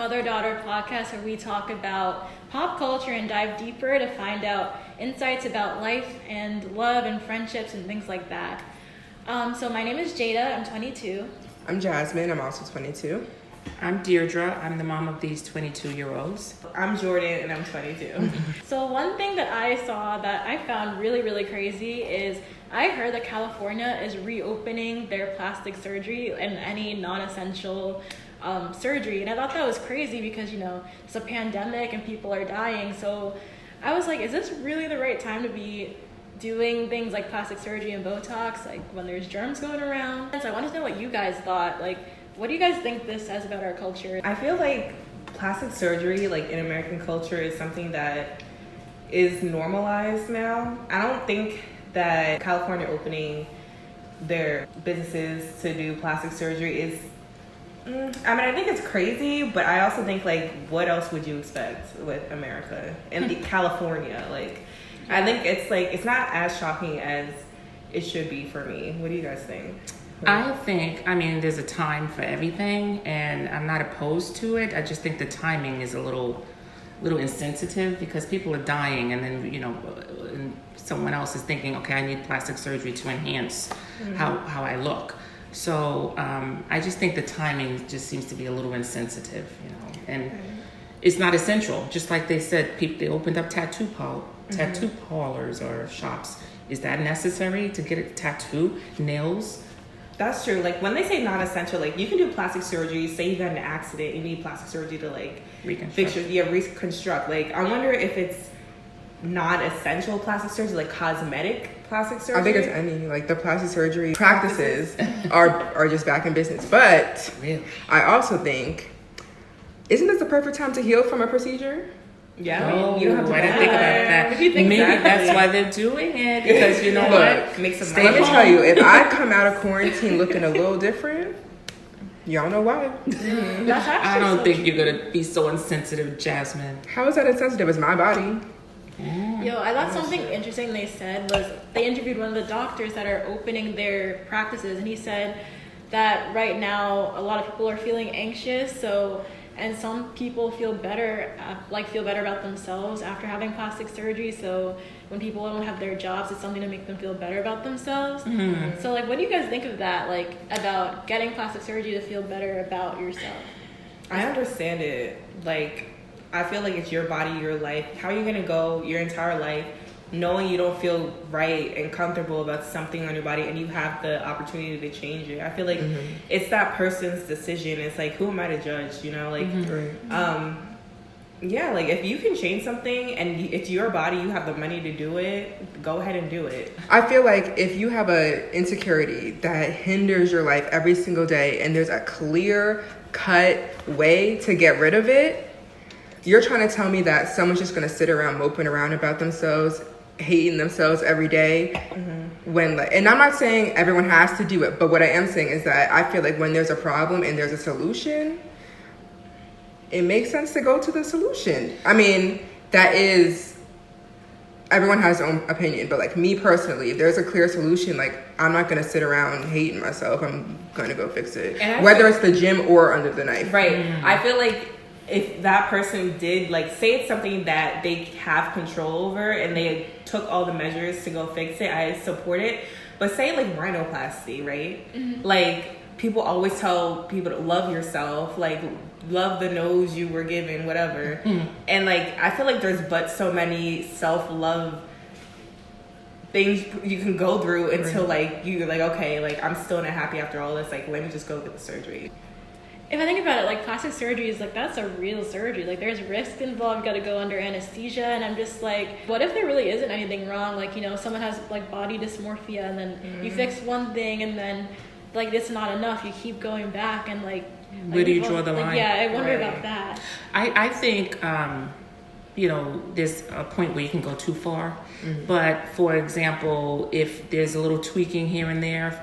Mother Daughter podcast where we talk about pop culture and dive deeper to find out insights about life and love and friendships and things like that. So my name is Jayda. I'm 22. I'm Jasmyn. I'm also 22. I'm Deirdre. I'm the mom of these 22-year-olds. I'm Jordyn, and I'm 22. So one thing that I saw that I found really, really crazy is I heard that California is reopening their plastic surgery and any non-essential surgery. And I thought that was crazy because, it's a pandemic and people are dying. So I was like, is this really the right time to be doing things like plastic surgery and Botox, like when there's germs going around? So I wanted to know what you guys thought. Like, what do you guys think this says about our culture? I feel like plastic surgery, like in American culture, is something that is normalized now. I don't think that California opening their businesses to do plastic surgery is, I think it's crazy, but I also think, like, what else would you expect with America and California? Like, I think it's not as shocking as it should be for me. What do you guys think? I think, there's a time for everything, and I'm not opposed to it. I just think the timing is a little insensitive because people are dying, and then, and someone else is thinking, okay, I need plastic surgery to enhance how I look. So I just think the timing just seems to be a little insensitive, and it's not essential. Just like they said, they opened up tattoo parlors or shops. Is that necessary to get a tattoo? Nails? That's true. Like, when they say not essential, like, you can do plastic surgery. Say you got an accident, you need plastic surgery to, like, reconstruct. Like, I wonder if it's not essential plastic surgery, like cosmetic plastic surgery. I think it's any, like, the plastic surgery practices are just back in business. But really? I also think, isn't this the perfect time to heal from a procedure? Yeah, you don't have to. I didn't think about that. Maybe that's why they're doing it, because what? Let me tell you, if I come out of quarantine looking a little different, y'all know why. I don't think you're gonna be so insensitive, Jasmyn. How is that insensitive? It's my body. Yo, I thought something interesting they said was they interviewed one of the doctors that are opening their practices, and he said that right now a lot of people are feeling anxious, and some people feel better about themselves after having plastic surgery. So when people don't have their jobs, it's something to make them feel better about themselves. Mm-hmm. So, like, what do you guys think of that? Like, about getting plastic surgery to feel better about yourself? I understand it. Like, I feel like it's your body, your life. How are you gonna go your entire life knowing you don't feel right and comfortable about something on your body and you have the opportunity to change it? I feel like it's that person's decision. It's like, who am I to judge, like, if you can change something and it's your body, you have the money to do it, go ahead and do it. I feel like if you have a insecurity that hinders your life every single day and there's a clear cut way to get rid of it, you're trying to tell me that someone's just going to sit around moping around about themselves, hating themselves every day. And I'm not saying everyone has to do it, but what I am saying is that I feel like when there's a problem and there's a solution, it makes sense to go to the solution. Everyone has their own opinion, but, like, me personally, if there's a clear solution, like, I'm not going to sit around hating myself. I'm going to go fix it, whether it's the gym or under the knife. Right. I feel like if that person did, like, say it's something that they have control over and they took all the measures to go fix it, I support it. But say, like, rhinoplasty, right? Mm-hmm. Like, people always tell people to love yourself, like, love the nose you were given, whatever. And, like, I feel like there's but so many self-love things you can go through until, like, you're like, okay, like, I'm still not happy after all this, like, let me just go get the surgery. If I think about it, like, plastic surgery is, like, that's a real surgery. Like, there's risk involved. You got to go under anesthesia. And I'm just like, what if there really isn't anything wrong? Like, someone has, like, body dysmorphia, and then you fix one thing, and then, like, it's not enough. You keep going back, and, like, where do you draw the line? Yeah, I wonder about that. I think, there's a point where you can go too far. Mm-hmm. But, for example, if there's a little tweaking here and there,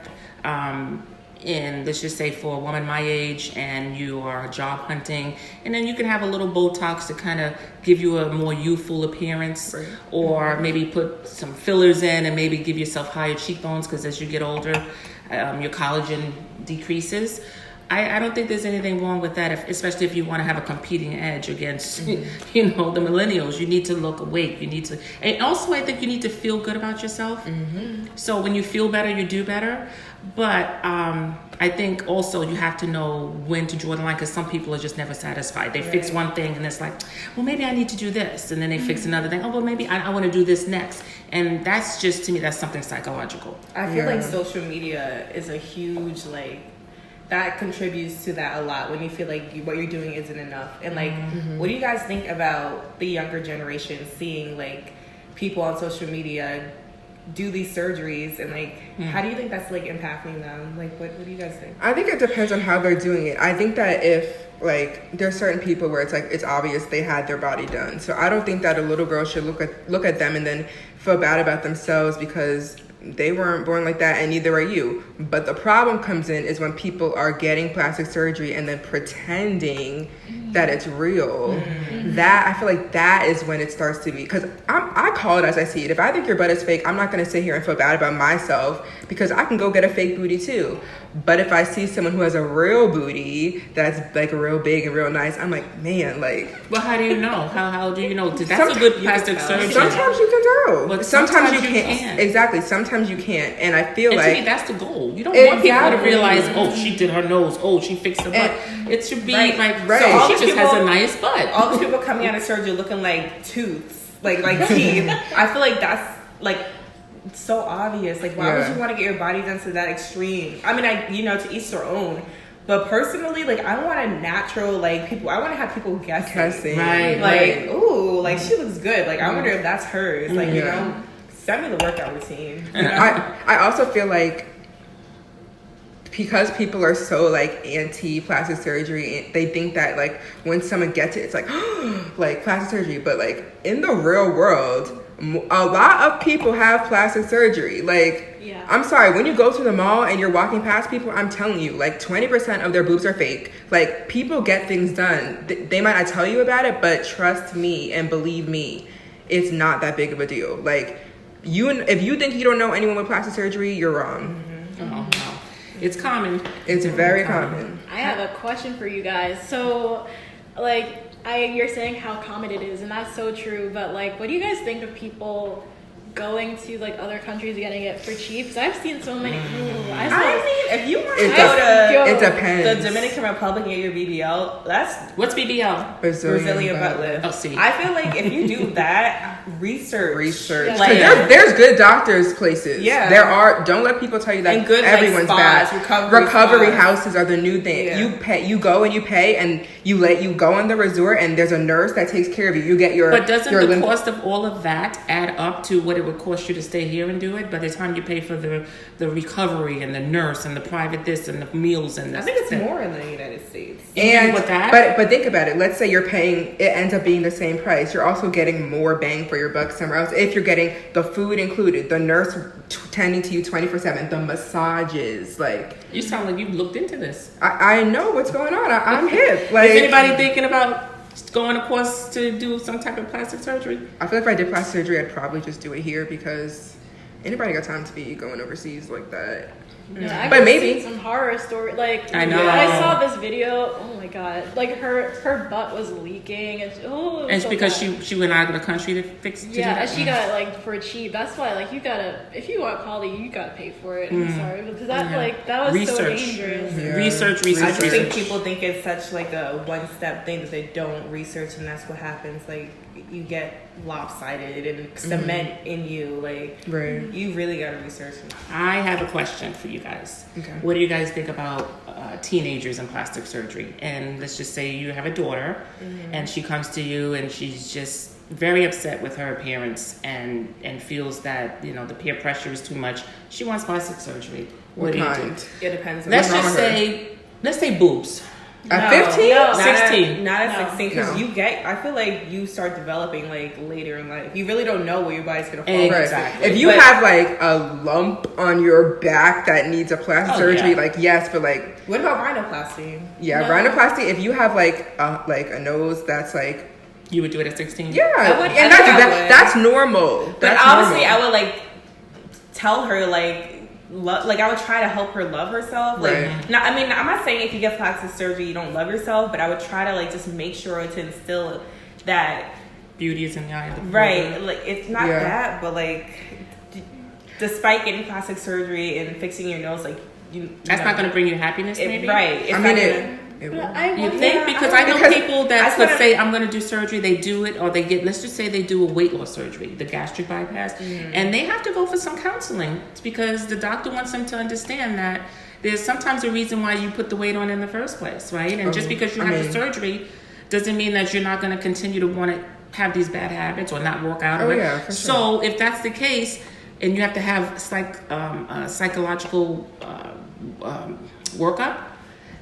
and let's just say for a woman my age and you are job hunting, and then you can have a little Botox to kind of give you a more youthful appearance, or maybe put some fillers in and maybe give yourself higher cheekbones because as you get older, your collagen decreases. I don't think there's anything wrong with that, especially if you want to have a competing edge against, the millennials. You need to look awake. You need to, and also I think you need to feel good about yourself. So when you feel better, you do better. But I think also you have to know when to draw the line, because some people are just never satisfied. They fix one thing and it's like, well, maybe I need to do this. And then they fix another thing. Oh, well, maybe I want to do this next. And that's just, to me, that's something psychological. I feel like social media is a huge, that contributes to that a lot, when you feel like what you're doing isn't enough. And what do you guys think about the younger generation seeing people on social media do these surgeries, and how do you think that's impacting them? What do you guys think? I think it depends on how they're doing it. I think that if there's certain people where it's obvious they had their body done, so I don't think that a little girl should look at them and then feel bad about themselves because they weren't born like that, and neither are you. But the problem comes in is when people are getting plastic surgery and then pretending that it's real. That, I feel like that is when it starts to be, because I call it as I see it. If I think your butt is fake, I'm not going to sit here and feel bad about myself, because I can go get a fake booty too. But if I see someone who has a real booty that's real big and real nice, I'm like, man, Well, how do you know? How do you know? That's a good plastic surgeon. Sometimes you can tell. But sometimes you can't. Exactly. Sometimes you can't. And I feel to me, that's the goal. You don't want people to realize, oh, she did her nose. Oh, she fixed her butt. It should be so she just has a nice butt. All these people coming out of surgery looking like tooths, like teeth. I feel like that's so obvious. Why would you want to get your body done to that extreme? I mean, to each their own. But personally, I want a natural, people. I want to have people guessing. Right. Ooh, she looks good. I wonder if that's hers. Send me the workout routine. And I also feel because people are so anti plastic surgery, they think that when someone gets it, it's plastic surgery. But in the real world, a lot of people have plastic surgery. I'm sorry, when you go to the mall and you're walking past people, I'm telling you, 20% of their boobs are fake. People get things done. They might not tell you about it, but trust me and believe me, it's not that big of a deal. If you think you don't know anyone with plastic surgery, you're wrong. Oh, no. It's common. It's very common. I have a question for you guys. So, you're saying how common it is, and that's so true. But what do you guys think of people going to other countries getting it for cheap? Because I've seen so many. If you want to it depends. The Dominican Republic and get your BBL, what's BBL? Brazilian butt lift. Oh, see. I feel if you do that, research. Yeah. There's good doctors places. Yeah, there are. Don't let people tell you that and good, everyone's spas, bad. Recovery houses are the new thing. Yeah. You go and you pay, and you go in the resort, and there's a nurse that takes care of you. You get your. But doesn't the cost of all of that add up to what it would cost you to stay here and do it? By the time you pay for the recovery and the nurse and the private this and the meals and I think it's more in the United States. And with that, but think about it. Let's say you're paying. It ends up being the same price. You're also getting more bang for your buck somewhere else. If you're getting the food included, the nurse tending to you 24/7, the massages, you sound like you've looked into this. I know what's going on. I'm hip. Is anybody thinking about going a course to do some type of plastic surgery? I feel if I did plastic surgery, I'd probably just do it here, because anybody got time to be going overseas like that? Yeah, but maybe some horror story. I know. I saw this video. Oh my god! Her butt was leaking. And it's so because bad. she went out of the country to fix it. Yeah, and she got it for cheap. That's why you gotta, if you want poly, you gotta pay for it. I'm sorry, because that was so dangerous. Yeah. Research. I just think people think it's such a one-step thing that they don't research, and that's what happens. You get lopsided and cement in you. Right. You really gotta research. I have a question for you guys. Okay. What do you guys think about teenagers and plastic surgery? And let's just say you have a daughter, and she comes to you and she's just very upset with her appearance and feels that the peer pressure is too much. She wants plastic surgery. What do you do? It depends. Let's say boobs. At 15? No, 16. Not at 16, because I feel like you start developing later in life. You really don't know where your body's gonna fall. Exactly. If you have a lump on your back that needs a plastic surgery, yes, but what about rhinoplasty? Yeah, no. Rhinoplasty. If you have a nose that's you would do it at 16. Yeah, I would, and that's normal. But obviously, normal. I would tell her I would try to help her love herself. Like, Right. not, I mean, I'm not saying if you get plastic surgery you don't love yourself, but I would try to like just make sure to instill that Beauty is in the eye of the right. Like it's not Yeah. that, but like despite getting plastic surgery and fixing your nose, like That's not going to bring you happiness, maybe. Right. It's I not mean, gonna- it But will. I You wonder- think? Because I know people that would say, I'm going to do surgery, they do it, or they get, let's just say they do a weight loss surgery, the gastric bypass, and they have to go for some counseling. It's because the doctor wants them to understand that there's sometimes a reason why you put the weight on in the first place, right? And just because you have the surgery doesn't mean that you're not going to continue to want to have these bad habits or not work out. Yeah, for sure. So if that's the case, and you have to have psychological workup,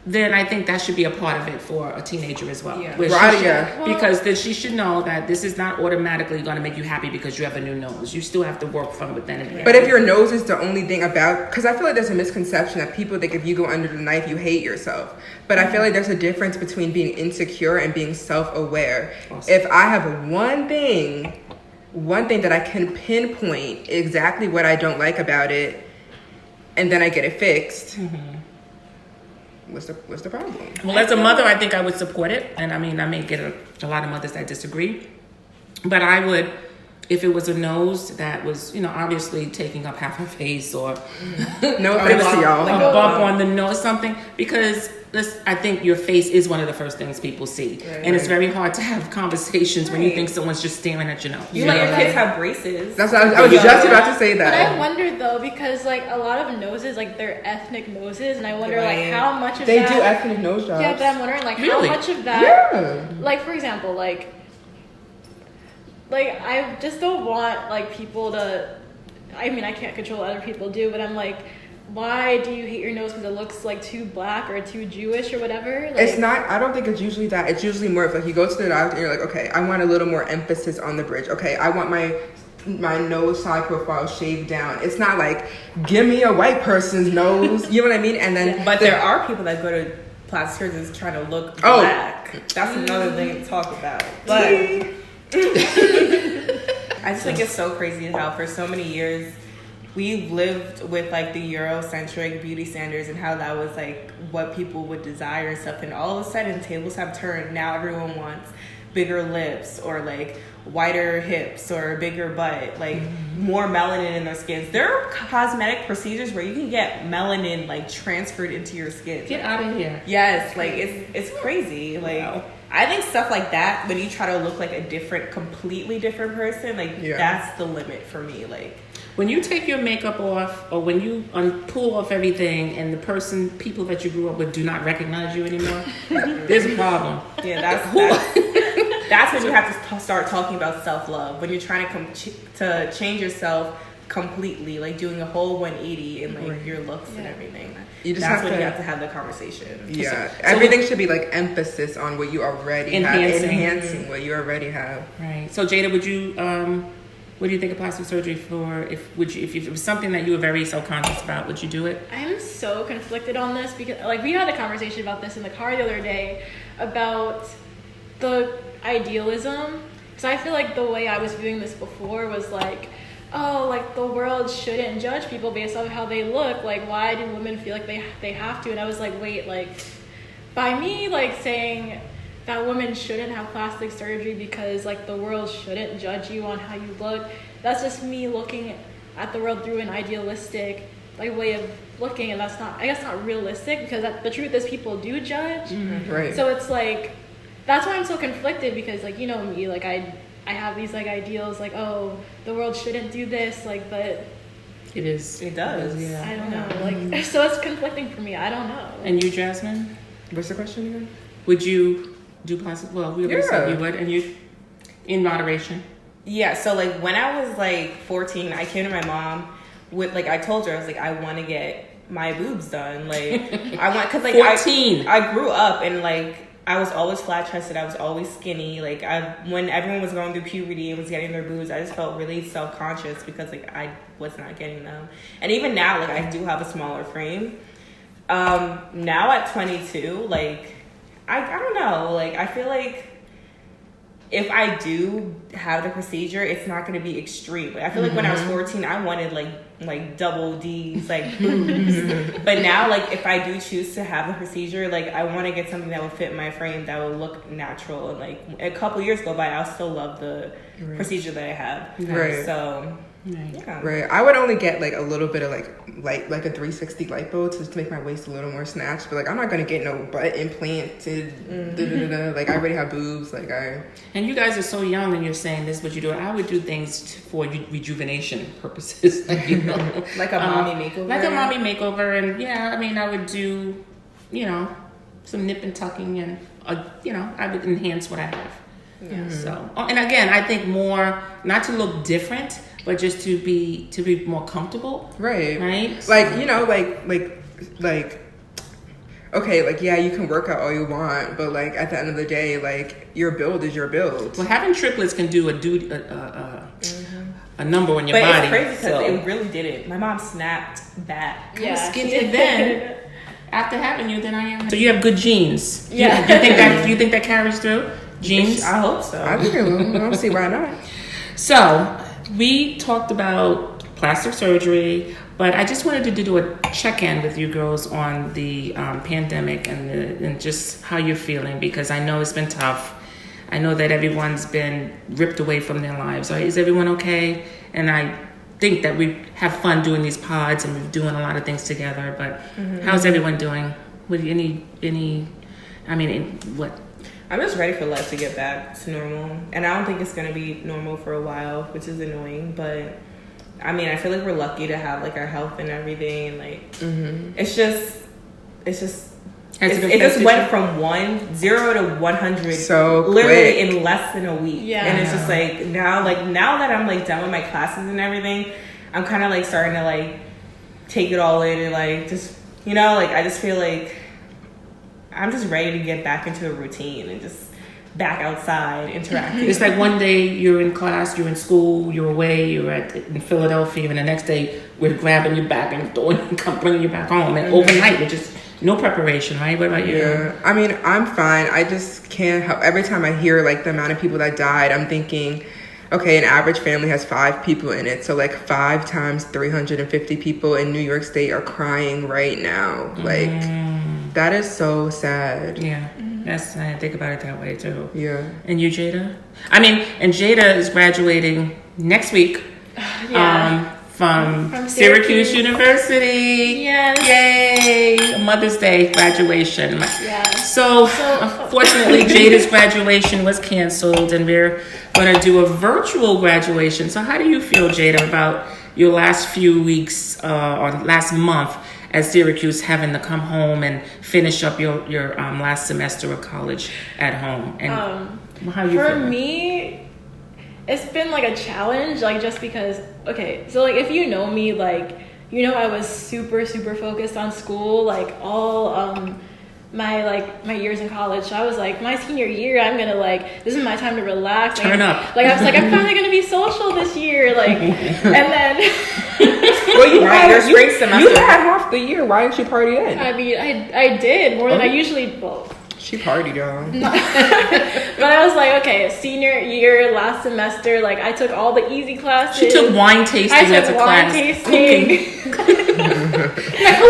then I think that should be a part of it for a teenager as well. Yeah. Where she Right, should- yeah. Because then she should know that this is not automatically going to make you happy because you have a new nose. You still have to work from within it. But if your nose is the only thing about, because I feel like there's a misconception that people think if you go under the knife, you hate yourself. But I feel like there's a difference between being insecure and being self-aware. Awesome. If I have one thing that I can pinpoint exactly what I don't like about it, and then I get it fixed, what's the problem? Well, as a mother, I think I would support it. And I mean, I may get a lot of mothers that disagree. But I would, if it was a nose that was, obviously taking up half her face or No offense to y'all. a bump on the nose, something, because I think your face is one of the first things people see. And it's very hard to have conversations when you think someone's just staring at your nose. You let your kids have braces. That's what I was just about to say But I that. wonder though, because like a lot of noses, like they're ethnic noses, and I wonder Right. like how much of They that. do ethnic nose jobs. Yeah, but I'm wondering like Really? how much of that. Yeah. Like for example, like I just don't want like people to. I mean, I can't control what other people do, but I'm like, why do you hate your nose because it looks like too black or too Jewish or whatever? Like, It's not, I don't think it's usually that. It's usually more of like you go to the doctor and you're like, okay, I want a little more emphasis on the bridge. Okay, I want my nose side profile shaved down. It's not like, give me a white person's nose. You know what I mean? And then, But there are people that go to plastic surgeons trying to look black. That's another thing to talk about. But I just think it's so crazy how for so many years we've lived with like the Eurocentric beauty standards and how that was like what people would desire and stuff, and all of a sudden tables have turned. Now everyone wants bigger lips or like wider hips or a bigger butt, like more melanin in their skins. There are cosmetic procedures where you can get melanin like transferred into your skin. Get out of here. Yes, like it's crazy. Like Wow. I think stuff like that, when you try to look like a completely different person, like that's the limit for me. Like When you take your makeup off, or when you pull off everything, and people that you grew up with do not recognize you anymore, there's a problem. yeah, that's when you have to start talking about self-love. When you're trying to change yourself completely, like doing a whole 180 in like your looks and everything. You just that's have when to- you have to have the conversation. yeah, So everything should be like emphasis on what you already Enhancing. have. Enhancing what you already have. Right. So Jayda, would you, what do you think of plastic surgery for? If it was something that you were very self-conscious about, would you do it? I'm so conflicted on this because like we had a conversation about this in the car the other day about the idealism, because I feel like the way I was viewing this before was like, oh, like the world shouldn't judge people based on how they look. Like, why do women feel like they have to? And I was like, wait, like by me like saying that women shouldn't have plastic surgery because like the world shouldn't judge you on how you look, that's just me looking at the world through an idealistic like way of looking, and that's not, I guess, not realistic, because the truth is people do judge. Right. So it's like, that's why I'm so conflicted, because like, you know me, like I have these like ideals like, oh, the world shouldn't do this, like, but It is. It does. Yeah. I don't know, like, so it's conflicting for me. I don't know. And you, Jasmine? What's the question again? Would you do plastic? Well, we already said you would, and you, in moderation. Yeah, so like when I was like 14, I came to my mom with like, I told her, I was like, I want to get my boobs done. Like I want, cause like 14. I grew up and like I was always flat chested. I was always skinny. Like when everyone was going through puberty and was getting their boobs, I just felt really self-conscious because like I was not getting them. And even now, like I do have a smaller frame. Now at 22, like I don't know, like I feel like if I do have the procedure, it's not going to be extreme. I feel like when I was 14, I wanted like double D's, like boobs. But now, like if I do choose to have the procedure, like I want to get something that will fit my frame, that will look natural. And like a couple years go by, I'll still love the procedure that I have. Right. So. Yeah. Right. I would only get like a little bit of like a 360 lipo to make my waist a little more snatched, but like I'm not gonna get no butt implanted. Like I already have boobs. And you guys are so young, and you're saying this is what you do. I would do things for rejuvenation purposes, you know? Like a mommy makeover. Like a mommy makeover, and I mean, I would do, some nip and tucking, and I would enhance what I have. Yeah. So, and again, I think more not to look different, but just to be more comfortable. Right. Right. Like, like okay, like you can work out all you want, but like at the end of the day, like your build is your build. Well, having triplets can do a number on your body. But it's crazy because it really didn't. My mom snapped back. I was skinnier then. After having you, then I am. So you have good genes. Yeah. Do you think that carries through? Genes? I hope so. I think it will. I don't see why not. So we talked about plastic surgery, but I just wanted to do a check-in with you girls on the pandemic and just how you're feeling, because I know it's been tough. I know that everyone's been ripped away from their lives. Is everyone okay? And I think that we have fun doing these pods and we're doing a lot of things together. But how's everyone doing? What I'm just ready for life to get back to normal. And I don't think it's going to be normal for a while, which is annoying. But, I mean, I feel like we're lucky to have, like, our health and everything. And, like, it just went from 0 to 100 so literally quick. in less than a week. Yeah. And it's just, like, now that I'm, like, done with my classes and everything, I'm kind of, like, starting to, like, take it all in and, like, just, I just feel like I'm just ready to get back into a routine and just back outside interacting. It's like one day you're in class, you're in school, you're away, you're in Philadelphia, and the next day we're grabbing you back and bringing you back home. And overnight, with just no preparation, right? What about you? Yeah, I mean, I'm fine. I just can't help. Every time I hear like the amount of people that died, I'm thinking, okay, an average family has 5 people in it. So like 5 times 350 people in New York State are crying right now. Like, that is so sad. Yeah. That's, I think about it that way too. Yeah. And you, Jayda? And Jayda is graduating next week. From Syracuse University. Yes. Yay! Mother's Day graduation. Yeah. So unfortunately, Jayda's graduation was canceled, and we're going to do a virtual graduation. So how do you feel, Jayda, about your last few weeks or last month at Syracuse, having to come home and finish up your last semester of college at home? And how you for feeling? Me, it's been like a challenge, like just because, okay, so like if you know me, like, I was super, super focused on school, like all my years in college. So I was like, my senior year, I'm gonna this is my time to relax. Turn up. Like I was like, I'm finally gonna be social this year, like, and then. Well, you had your spring semester. You had half the year. Why didn't you party in? I mean, I did more than I usually. Well, she partied, y'all. But I was like, okay, senior year, last semester, like I took all the easy classes. She took wine tasting as a class. Tasting.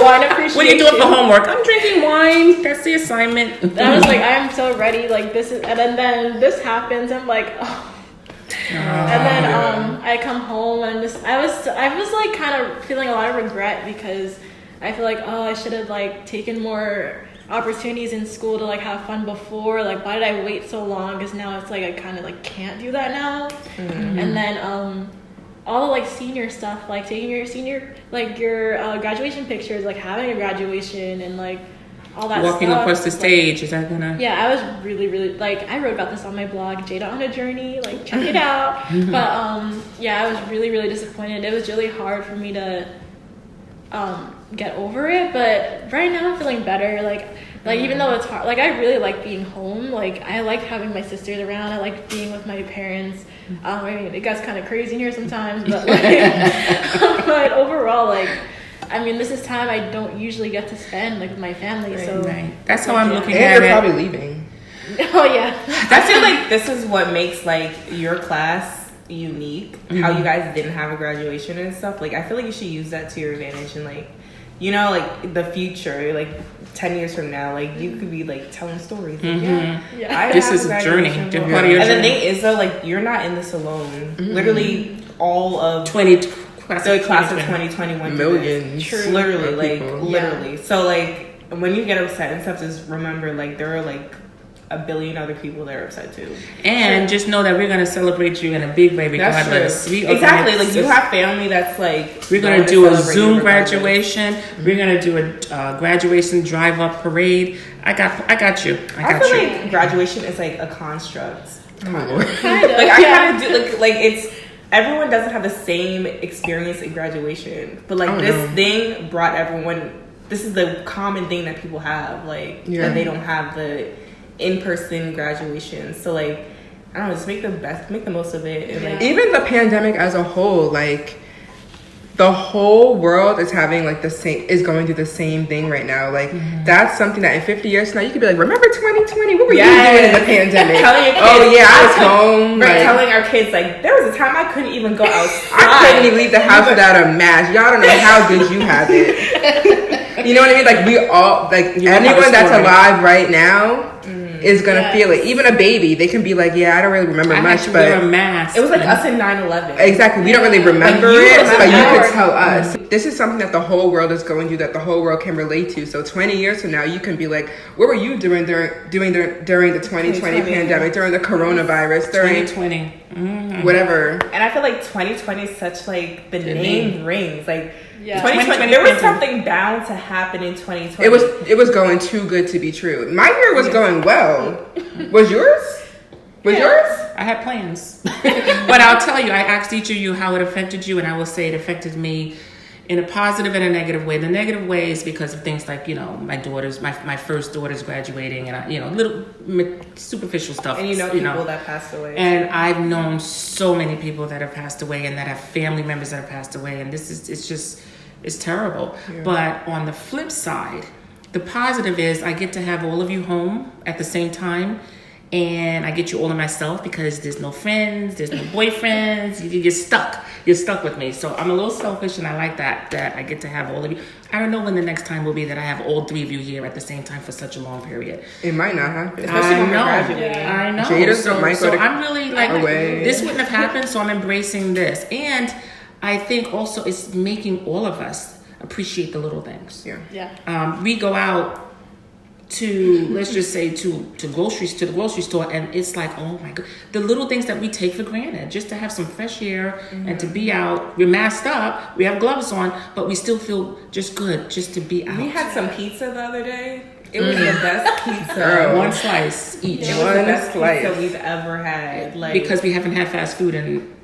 Wine appreciation. What are you doing for homework? I'm drinking wine. That's the assignment. I was like, I'm so ready. Like this is, and then this happens. I'm like, oh. And then I come home and I was like kind of feeling a lot of regret because I feel like, oh, I should have like taken more opportunities in school to like have fun before. Like, why did I wait so long? Because now it's like I kind of like can't do that now. And then all the like senior stuff, like taking your senior, like your graduation pictures, like having a graduation and like all that walking stuff. across the stage, is that gonna? Yeah, I was really, really like I wrote about this on my blog, Jayda on a Journey. Like, check it out. But yeah, I was really, really disappointed. It was really hard for me to get over it. But right now, I'm feeling better. Like even though it's hard, like I really like being home. Like I like having my sisters around. I like being with my parents. I mean, it gets kind of crazy in here sometimes, but like, but overall, like. I mean, this is time I don't usually get to spend like with my family, so Right. That's how I'm looking and at you're it. probably leaving. Oh yeah. I feel like this is what makes like your class unique. How you guys didn't have a graduation and stuff. Like I feel like you should use that to your advantage and like, you know, like the future, like 10 years from now, like you could be like telling stories. Like, Yeah. This is a journey. And The thing is though, like you're not in this alone. Literally all of 20 the class of 2021 Millions. True. Literally, of like people. literally. So like when you get upset and stuff, just remember like there are like a billion other people that are upset too. And just know that we're going to celebrate you in a big way regardless. Exactly. Like you have family that's like we're going to do a Zoom graduation. We're going to do a graduation drive up parade. I got you. I feel like graduation is like a construct. Kind of. Kind of. Like I kind of do like it's everyone doesn't have the same experience in graduation, but like this thing brought everyone. This is the common thing that people have, like that they don't have the in-person graduation. So like I don't know, just make the most of it. And, like, even the pandemic as a whole, like the whole world is having like is going through the same thing right now. Like that's something that in 50 years from now you could be like, remember 2020? What were you doing in the pandemic? I was home. Right, telling our kids like there was a time I couldn't even go outside. I couldn't even leave the house without a mask. Y'all don't know how good you have it. You know what I mean? Like we all, like anyone that's alive right now is gonna feel it. Even a baby, they can be like, yeah, I don't really remember much, but wear a mask. It was like us in 9/11. Exactly, we don't really remember it, but you could tell us. This is something that the whole world is going through, that the whole world can relate to. So 20 years from now, you can be like, what were you doing during the 2020 pandemic, during the coronavirus, during 2020, whatever? And I feel like 2020 is such like the name rings. Like 2020, there was something bound to happen in 2020. It was going too good to be true. My year was going well. Was yours? Yours? I had plans. But I'll tell you, I asked each of you how it affected you, and I will say it affected me in a positive and a negative way. The negative way is because of things like, you know, my first daughter's graduating, and little superficial stuff. And people that passed away. And I've known so many people that have passed away and that have family members that have passed away, and it's terrible. Yeah. But on the flip side, the positive is I get to have all of you home at the same time. And I get you all to myself because there's no friends, there's no boyfriends. You're stuck. You're stuck with me. So I'm a little selfish, and I like that I get to have all of you. I don't know when the next time will be that I have all three of you here at the same time for such a long period. It might not happen. Especially when we're graduating. I know. Jayda so I'm really like, away. This wouldn't have happened, so I'm embracing this. And I think also it's making all of us appreciate the little things. Yeah. We go out to, let's just say, to the grocery store, and it's like, oh my god, the little things that we take for granted, just to have some fresh air and to be out. We're masked up, we have gloves on, but we still feel just good just to be out. We had some pizza the other day. It was the best pizza. One slice each. It was the best pizza we've ever had. Like, because we haven't had fast food in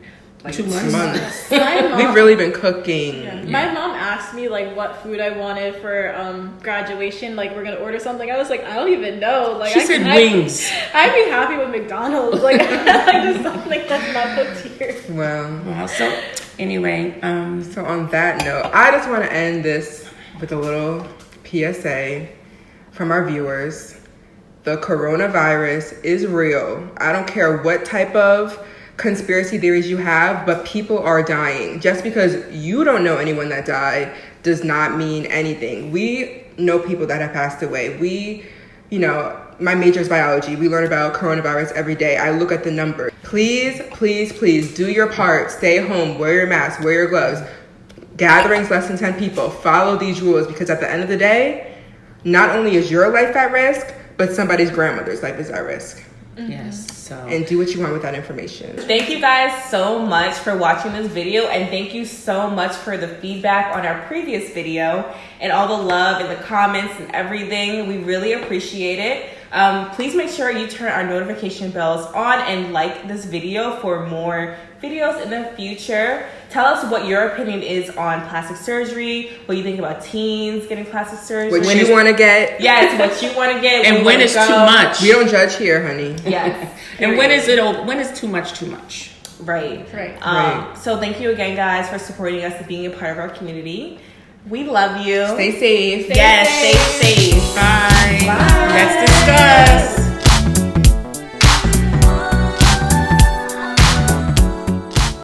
like 2 months. We've really been cooking. Yeah. My mom asked me like what food I wanted for graduation. Like we're gonna order something. I was like, I don't even know. Like she said wings. I'd be happy with McDonald's. Like just something that's not put here. Well, so anyway, so on that note, I just want to end this with a little PSA from our viewers. The coronavirus is real. I don't care what type of conspiracy theories you have, but people are dying. Just because you don't know anyone that died does not mean anything. We know people that have passed away. My major is biology. We learn about coronavirus every day. I look at the numbers. Please, please, please do your part. Stay home, wear your mask, wear your gloves. Gatherings less than 10 people. Follow these rules, because at the end of the day, not only is your life at risk, but somebody's grandmother's life is at risk. Yes. So. And do what you want with that information. Thank you guys so much for watching this video, and thank you so much for the feedback on our previous video and all the love and the comments and everything. We really appreciate it. Please make sure you turn our notification bells on and like this video for more videos in the future. Tell us what your opinion is on plastic surgery, what you think about teens getting plastic surgery. What you want to get. Yes, what you want to get. And when it's too much. We don't judge here, honey. Yes. And when is too much? Right. Right. So thank you again, guys, for supporting us and being a part of our community. We love you. Stay safe. Stay safe. Bye. Bye. Let's discuss.